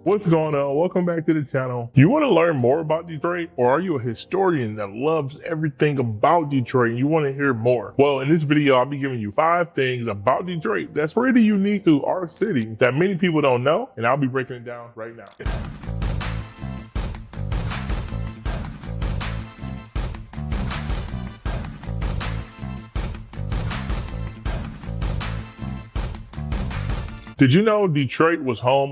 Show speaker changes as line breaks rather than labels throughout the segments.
What's going on? Welcome back to the channel. You want to learn more about Detroit, or are you a historian that loves everything about Detroit and you want to hear more? Well, in this video, I'll be giving you 5 things about Detroit that's really unique to our city that many people don't know, and I'll be breaking it down right now. Did you know Detroit was home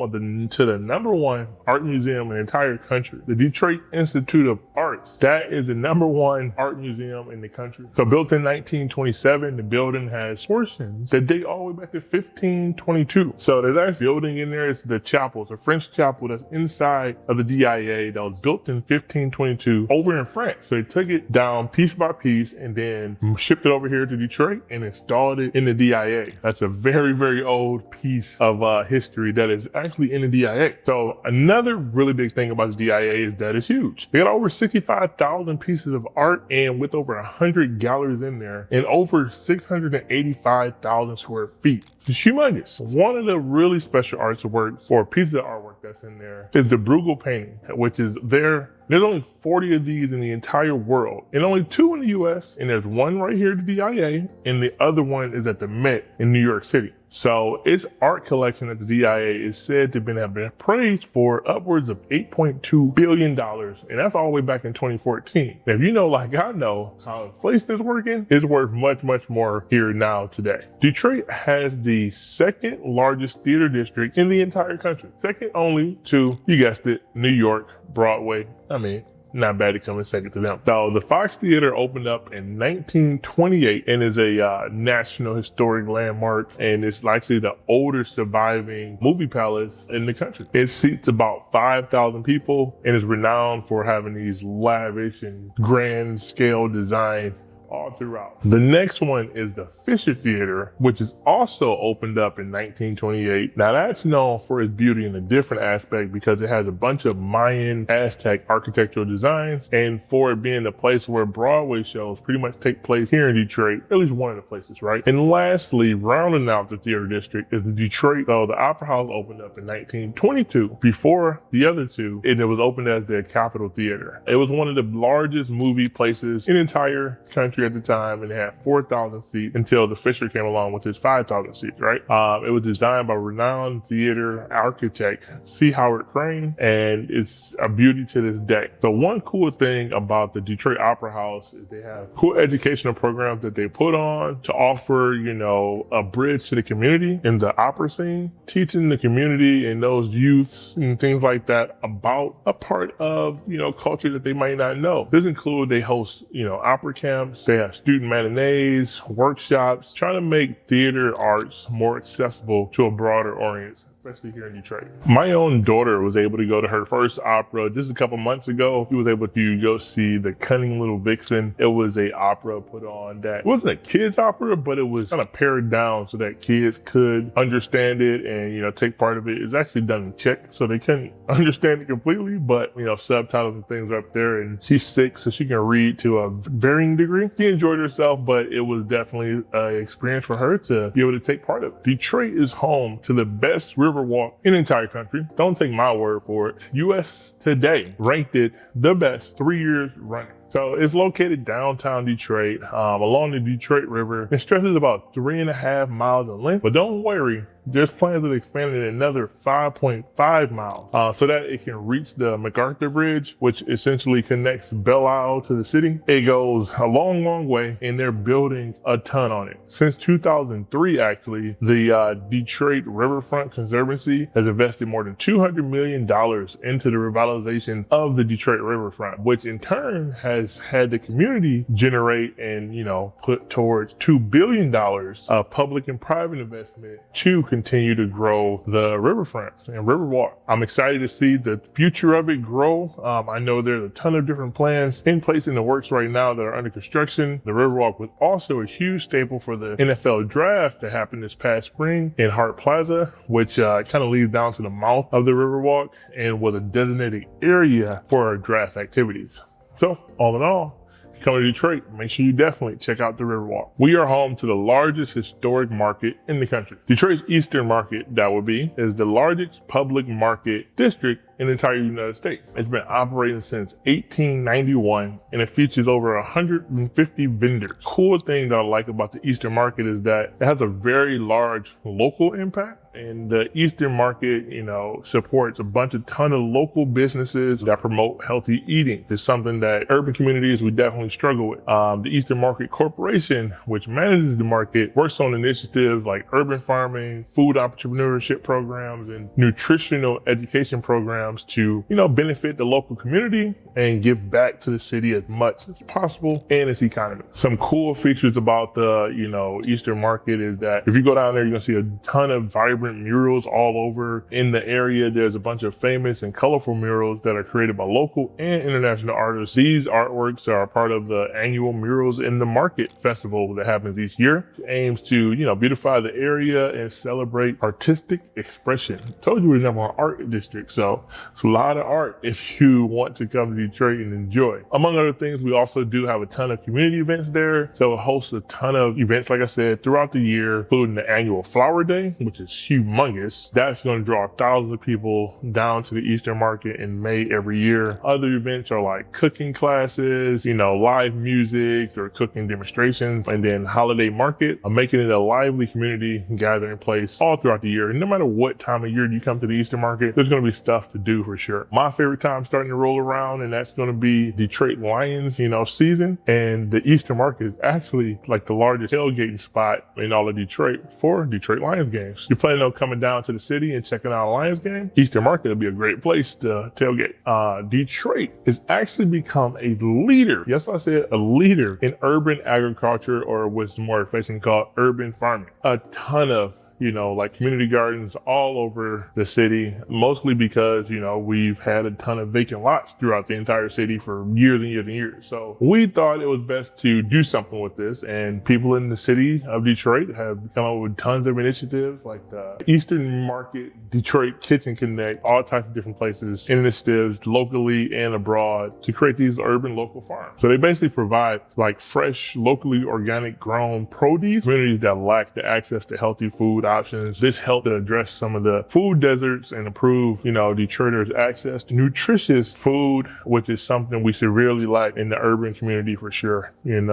to the #1 art museum in the entire country? The Detroit Institute of Arts. That is the #1 art museum in the country. So built in 1927, the building has portions that date all the way back to 1522. So there's actually a building in there. It's the chapel. It's a French chapel that's inside of the DIA that was built in 1522 over in France. So they took it down piece by piece and then shipped it over here to Detroit and installed it in the DIA. That's a very, very old piece of history that is actually in the DIA. So another really big thing about the DIA is that it's huge. They got over 65,000 pieces of art, and with over 100 galleries in there and over 685,000 square feet. It's humongous. One of the really special artworks or pieces of artwork that's in there is the Bruegel painting, which is there. There's only 40 of these in the entire world, and only 2 in the US, and there's one right here at the DIA, and the other one is at the Met in New York City. So its art collection at the DIA is said to have been appraised for upwards of $8.2 billion, and that's all the way back in 2014. Now, if you know, like I know, how inflation is working, it's worth much, much more here now today. Detroit has the 2nd largest theater district in the entire country. Second only to, you guessed it, New York, Broadway. I mean, not bad to come in second to them. So the Fox Theater opened up in 1928 and is a National Historic Landmark, and it's actually the oldest surviving movie palace in the country. It seats about 5,000 people and is renowned for having these lavish and grand scale designs all throughout. The next one is the Fisher Theater, which is also opened up in 1928. Now that's known for its beauty in a different aspect because it has a bunch of Mayan, Aztec architectural designs, and for it being a place where Broadway shows pretty much take place here in Detroit, at least one of the places, right? And lastly, rounding out the theater district is the Detroit. So the Opera House opened up in 1922 before the other two, and it was opened as the Capitol Theater. It was one of the largest movie places in the entire country at the time, and it had 4,000 seats until the Fisher came along with his 5,000 seats, right? It was designed by renowned theater architect C. Howard Crane, and it's a beauty to this day. So one cool thing about the Detroit Opera House is they have cool educational programs that they put on to offer, you know, a bridge to the community in the opera scene, teaching the community and those youths and things like that about a part of, you know, culture that they might not know. This includes they host, you know, opera camps. They have student matinees, workshops, trying to make theater arts more accessible to a broader audience, especially here in Detroit. My own daughter was able to go to her first opera just a couple months ago. She was able to go see The Cunning Little Vixen. It was a opera put on that it wasn't a kids opera, but it was kind of pared down so that kids could understand it and, you know, take part of it. It's actually done in Czech, so they couldn't understand it completely, but, you know, subtitles and things are up there, and she's 6, so she can read to a varying degree. She enjoyed herself, but it was definitely an experience for her to be able to take part of it. Detroit is home to the best RiverWalk in the entire country. Don't take my word for it. US Today ranked it the best 3 years running. So it's located downtown Detroit, along the Detroit River. It stretches about 3.5 miles in length, but don't worry, there's plans to expand it another 5.5 miles, so that it can reach the MacArthur Bridge, which essentially connects Belle Isle to the city. It goes a long, long way, and they're building a ton on it. Since 2003, actually, the Detroit Riverfront Conservancy has invested more than $200 million into the revitalization of the Detroit Riverfront, which in turn has had the community generate and, you know, put towards $2 billion of public and private investment to continue to grow the riverfront and RiverWalk. I'm excited to see the future of it grow. I know there's a ton of different plans in place in the works right now that are under construction. The RiverWalk was also a huge staple for the NFL draft that happened this past spring in Hart Plaza, which kind of leads down to the mouth of the RiverWalk and was a designated area for our draft activities. So all in all, you come to Detroit, make sure you definitely check out the RiverWalk. We are home to the largest historic market in the country. Detroit's Eastern Market, that would be, is the largest public market district in the entire United States. It's been operating since 1891 and it features over 150 vendors. Cool thing that I like about the Eastern Market is that it has a very large local impact. And the Eastern Market, supports a ton of local businesses that promote healthy eating. It's something that urban communities we definitely struggle with. The Eastern Market Corporation, which manages the market, works on initiatives like urban farming, food entrepreneurship programs, and nutritional education programs to, benefit the local community and give back to the city as much as possible and its economy. Some cool features about the, Eastern Market is that if you go down there, you're gonna see a ton of vibrant murals all over in the area. There's a bunch of famous and colorful murals that are created by local and international artists. These artworks are part of the annual Murals in the Market festival that happens each year. It aims to, beautify the area and celebrate artistic expression. Told you we're number one art district, so it's a lot of art if you want to come to Detroit and enjoy. Among other things, we also do have a ton of community events there. So it hosts a ton of events, like I said, throughout the year, including the annual Flower Day, which is humongous. That's going to draw thousands of people down to the Eastern Market in May every year. Other events are like cooking classes, live music or cooking demonstrations, and then holiday market, making it a lively community gathering place all throughout the year. And no matter what time of year you come to the Eastern Market, there's going to be stuff to do for sure. My favorite time starting to roll around, and that's going to be Detroit Lions, season. And the Eastern Market is actually like the largest tailgating spot in all of Detroit for Detroit Lions games. You're planning on coming down to the city and checking out a Lions game? Eastern Market will be a great place to tailgate. Detroit has actually become a leader. Yes, I said a leader in urban agriculture, or what's more affectionately called urban farming. A ton of community gardens all over the city, mostly because, we've had a ton of vacant lots throughout the entire city for years and years and years. So we thought it was best to do something with this, and people in the city of Detroit have come up with tons of initiatives like the Eastern Market, Detroit Kitchen Connect, all types of different places, initiatives locally and abroad to create these urban local farms. So they basically provide like fresh, locally organic grown produce, communities that lack the access to healthy food options. This helped to address some of the food deserts and improve, Detroiters' access to nutritious food, which is something we severely lack in the urban community for sure, and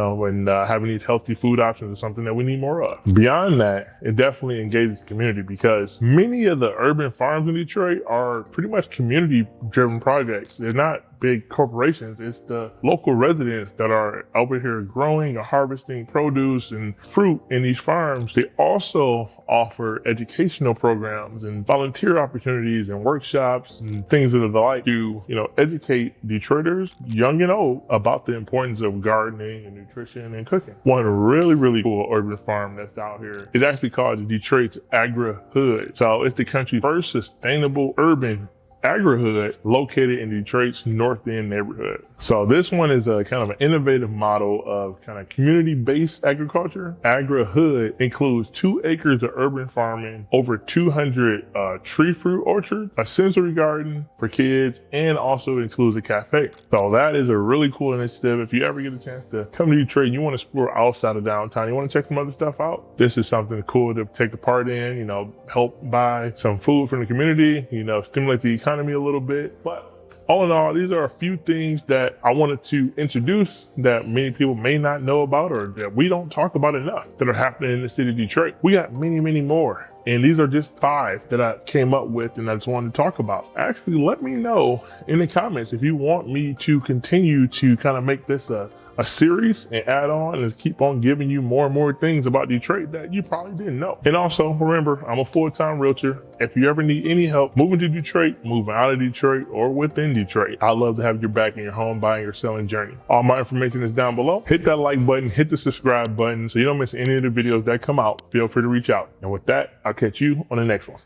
having these healthy food options is something that we need more of. Beyond that, it definitely engages the community because many of the urban farms in Detroit are pretty much community-driven projects. They're not big corporations. It's the local residents that are over here growing or harvesting produce and fruit in these farms. They also offer educational programs and volunteer opportunities and workshops and things of the like to, educate Detroiters, young and old, about the importance of gardening and nutrition and cooking. One really, really cool urban farm that's out here is actually called Detroit's Agra Hood. So it's the country's first sustainable urban Agra Hood located in Detroit's North End neighborhood. So this one is a kind of an innovative model of kind of community-based agriculture. Agra Hood includes 2 acres of urban farming, over 200 tree fruit orchards, a sensory garden for kids, and also includes a cafe. So that is a really cool initiative. If you ever get a chance to come to Detroit and you want to explore outside of downtown, you want to check some other stuff out, this is something cool to take the part in, help buy some food from the community, stimulate the economy a little bit. But all in all, these are a few things that I wanted to introduce that many people may not know about or that we don't talk about enough that are happening in the city of Detroit. We got many, many more. And these are just 5 that I came up with and I just wanted to talk about. Actually, let me know in the comments if you want me to continue to kind of make this a series and add on and keep on giving you more and more things about Detroit that you probably didn't know. And also remember, I'm a full-time realtor. If you ever need any help moving to Detroit, moving out of Detroit, or within Detroit, I'd love to have your back in your home buying or selling journey. All my information is down below. Hit that like button, hit the subscribe button so you don't miss any of the videos that come out. Feel free to reach out. And with that, I'll catch you on the next one.